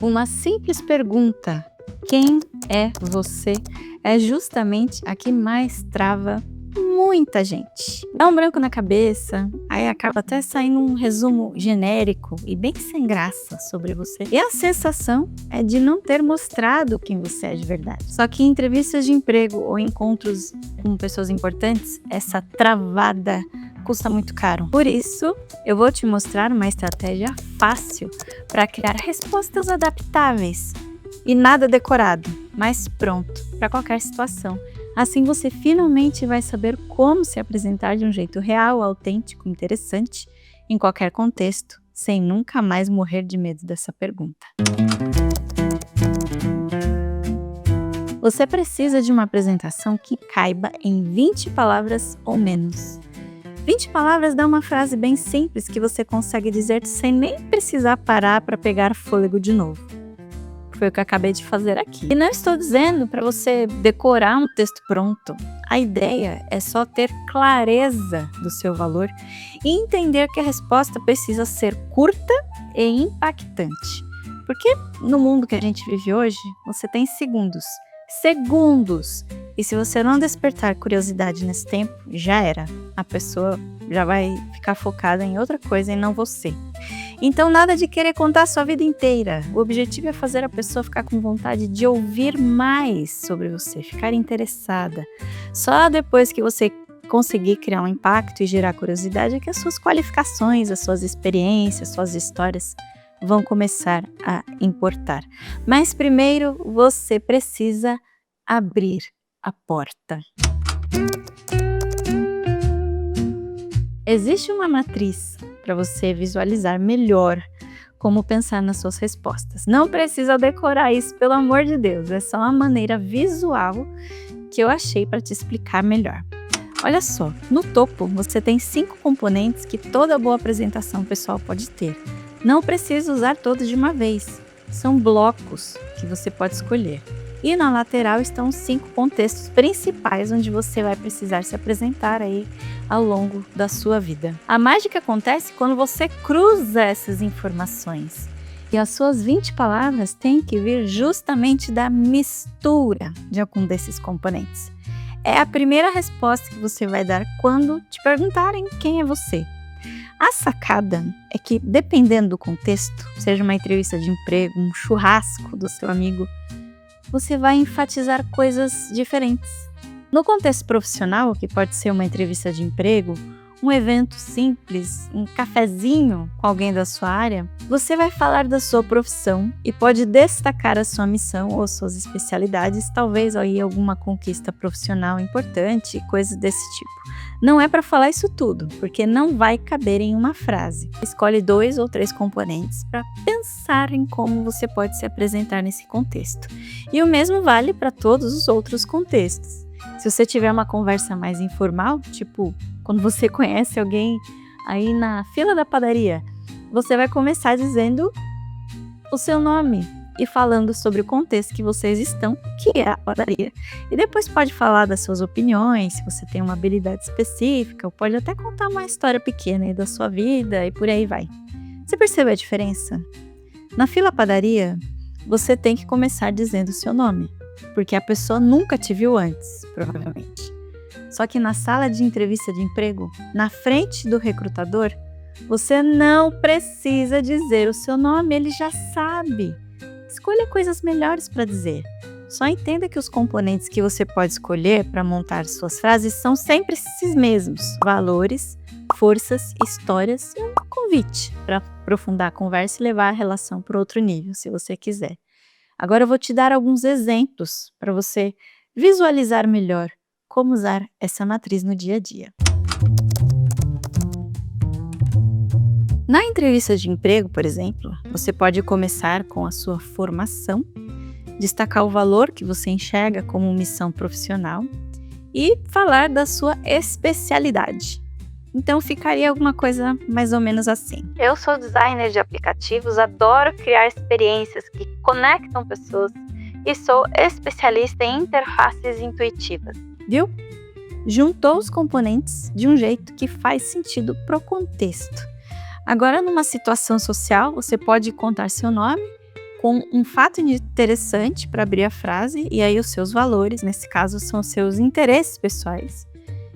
Uma simples pergunta: quem é você? É justamente a que mais trava muita gente. Dá um branco na cabeça, aí acaba até saindo um resumo genérico e bem sem graça sobre você. E a sensação é de não ter mostrado quem você é de verdade. Só que em entrevistas de emprego ou encontros com pessoas importantes, essa travada custa muito caro. Por isso, eu vou te mostrar uma estratégia fácil para criar respostas adaptáveis e nada decorado, mas pronto para qualquer situação. Assim você finalmente vai saber como se apresentar de um jeito real, autêntico, interessante, em qualquer contexto, sem nunca mais morrer de medo dessa pergunta. Você precisa de uma apresentação que caiba em 20 palavras ou menos. 20 palavras dá uma frase bem simples que você consegue dizer sem nem precisar parar para pegar fôlego de novo. Foi o que eu acabei de fazer aqui. E não estou dizendo para você decorar um texto pronto. A ideia é só ter clareza do seu valor e entender que a resposta precisa ser curta e impactante. Porque no mundo que a gente vive hoje, você tem segundos. Segundos! E se você não despertar curiosidade nesse tempo, já era. A pessoa já vai ficar focada em outra coisa e não você. Então nada de querer contar a sua vida inteira. O objetivo é fazer a pessoa ficar com vontade de ouvir mais sobre você, ficar interessada. Só depois que você conseguir criar um impacto e gerar curiosidade é que as suas qualificações, as suas experiências, as suas histórias vão começar a importar. Mas primeiro você precisa abrir a porta. Existe uma matriz para você visualizar melhor como pensar nas suas respostas. Não precisa decorar isso, pelo amor de Deus. É só uma maneira visual que eu achei para te explicar melhor. Olha só, no topo você tem 5 componentes que toda boa apresentação pessoal pode ter. Não precisa usar todos de uma vez. São blocos que você pode escolher. E na lateral estão os 5 contextos principais onde você vai precisar se apresentar aí ao longo da sua vida. A mágica acontece quando você cruza essas informações. E as suas 20 palavras têm que vir justamente da mistura de algum desses componentes. É a primeira resposta que você vai dar quando te perguntarem quem é você. A sacada é que, dependendo do contexto, seja uma entrevista de emprego, um churrasco do seu amigo, você vai enfatizar coisas diferentes. No contexto profissional, que pode ser uma entrevista de emprego, um evento simples, um cafezinho com alguém da sua área, você vai falar da sua profissão e pode destacar a sua missão ou suas especialidades, talvez aí alguma conquista profissional importante, coisas desse tipo. Não é para falar isso tudo, porque não vai caber em uma frase. Escolhe 2 ou 3 componentes para pensar em como você pode se apresentar nesse contexto. E o mesmo vale para todos os outros contextos. Se você tiver uma conversa mais informal, tipo quando você conhece alguém aí na fila da padaria, você vai começar dizendo o seu nome e falando sobre o contexto que vocês estão, que é a padaria. E depois pode falar das suas opiniões, se você tem uma habilidade específica, ou pode até contar uma história pequena aí da sua vida e por aí vai. Você percebe a diferença? Na fila padaria, você tem que começar dizendo o seu nome, porque a pessoa nunca te viu antes, provavelmente. Só que na sala de entrevista de emprego, na frente do recrutador, você não precisa dizer o seu nome, ele já sabe. Escolha coisas melhores para dizer. Só entenda que os componentes que você pode escolher para montar suas frases são sempre esses mesmos: valores, forças, histórias e um convite para aprofundar a conversa e levar a relação para outro nível, se você quiser. Agora eu vou te dar alguns exemplos para você visualizar melhor como usar essa matriz no dia a dia. Na entrevista de emprego, por exemplo, você pode começar com a sua formação, destacar o valor que você enxerga como missão profissional e falar da sua especialidade. Então ficaria alguma coisa mais ou menos assim: eu sou designer de aplicativos, adoro criar experiências que conectam pessoas e sou especialista em interfaces intuitivas. Viu? Juntou os componentes de um jeito que faz sentido para o contexto. Agora, numa situação social, você pode contar seu nome com um fato interessante para abrir a frase, e aí os seus valores, nesse caso, são os seus interesses pessoais,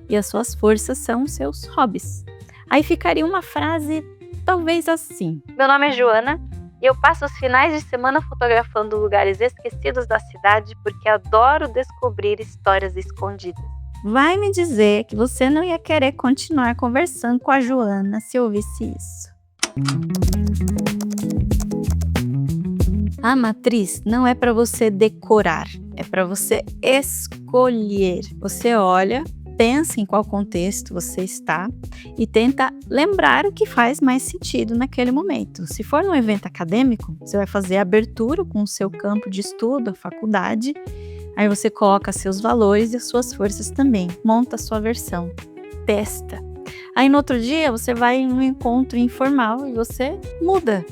e as suas forças são os seus hobbies. Aí ficaria uma frase talvez assim: meu nome é Joana e eu passo os finais de semana fotografando lugares esquecidos da cidade porque adoro descobrir histórias escondidas. Vai me dizer que você não ia querer continuar conversando com a Joana se ouvisse isso. A matriz não é para você decorar, é para você escolher. Você olha, pensa em qual contexto você está e tenta lembrar o que faz mais sentido naquele momento. Se for num evento acadêmico, você vai fazer a abertura com o seu campo de estudo, a faculdade, aí você coloca seus valores e as suas forças também, monta a sua versão, testa. Aí no outro dia você vai em um encontro informal e você muda.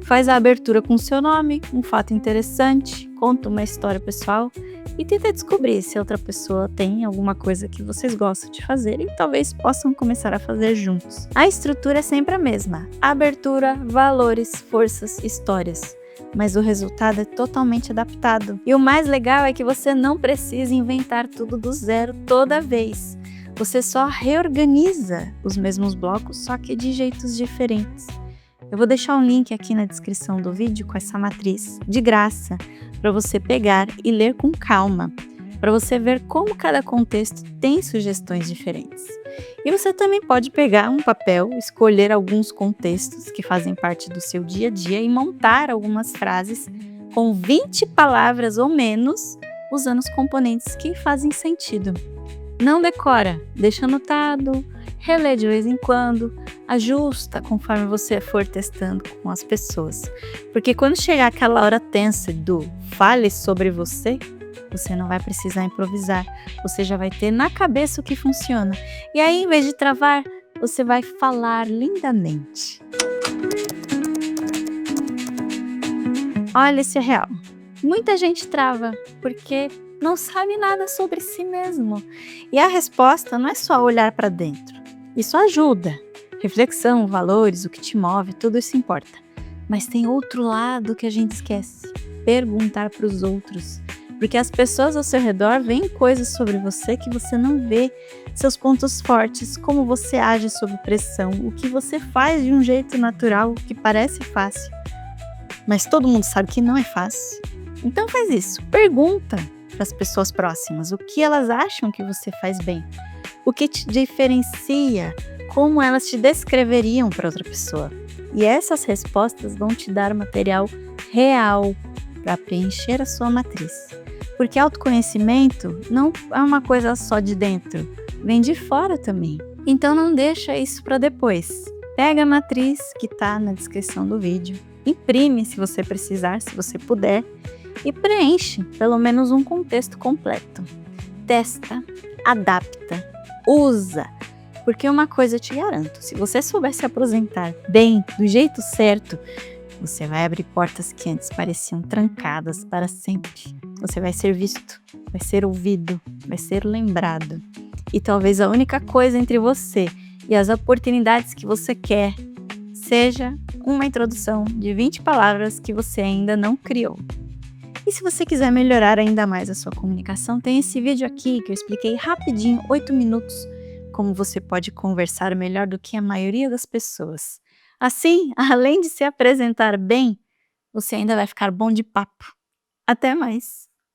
Faz a abertura com o seu nome, um fato interessante, conta uma história pessoal e tenta descobrir se outra pessoa tem alguma coisa que vocês gostam de fazer e talvez possam começar a fazer juntos. A estrutura é sempre a mesma: abertura, valores, forças, histórias. Mas o resultado é totalmente adaptado. E o mais legal é que você não precisa inventar tudo do zero toda vez. Você só reorganiza os mesmos blocos, só que de jeitos diferentes. Eu vou deixar um link aqui na descrição do vídeo com essa matriz, de graça, para você pegar e ler com calma, para você ver como cada contexto tem sugestões diferentes. E você também pode pegar um papel, escolher alguns contextos que fazem parte do seu dia a dia e montar algumas frases com 20 palavras ou menos, usando os componentes que fazem sentido. Não decora, deixa anotado, relê de vez em quando, ajusta conforme você for testando com as pessoas. Porque quando chegar aquela hora tensa do fale sobre você, você não vai precisar improvisar, você já vai ter na cabeça o que funciona. E aí, em vez de travar, você vai falar lindamente. Olha, isso é real. Muita gente trava porque não sabe nada sobre si mesmo. E a resposta não é só olhar para dentro. Isso ajuda. Reflexão, valores, o que te move, tudo isso importa. Mas tem outro lado que a gente esquece: perguntar para os outros. Porque as pessoas ao seu redor veem coisas sobre você que você não vê, seus pontos fortes, como você age sob pressão, o que você faz de um jeito natural que parece fácil. Mas todo mundo sabe que não é fácil. Então faz isso, pergunta para as pessoas próximas o que elas acham que você faz bem, o que te diferencia, como elas te descreveriam para outra pessoa. E essas respostas vão te dar material real para preencher a sua matriz. Porque autoconhecimento não é uma coisa só de dentro, vem de fora também. Então não deixa isso para depois. Pega a matriz que está na descrição do vídeo, imprime se você precisar, se você puder, e preenche pelo menos um contexto completo. Testa, adapta, usa. Porque uma coisa eu te garanto: se você souber se apresentar bem, do jeito certo, você vai abrir portas que antes pareciam trancadas para sempre. Você vai ser visto, vai ser ouvido, vai ser lembrado. E talvez a única coisa entre você e as oportunidades que você quer seja uma introdução de 20 palavras que você ainda não criou. E se você quiser melhorar ainda mais a sua comunicação, tem esse vídeo aqui que eu expliquei rapidinho, 8 minutos, como você pode conversar melhor do que a maioria das pessoas. Assim, além de se apresentar bem, você ainda vai ficar bom de papo. Até mais!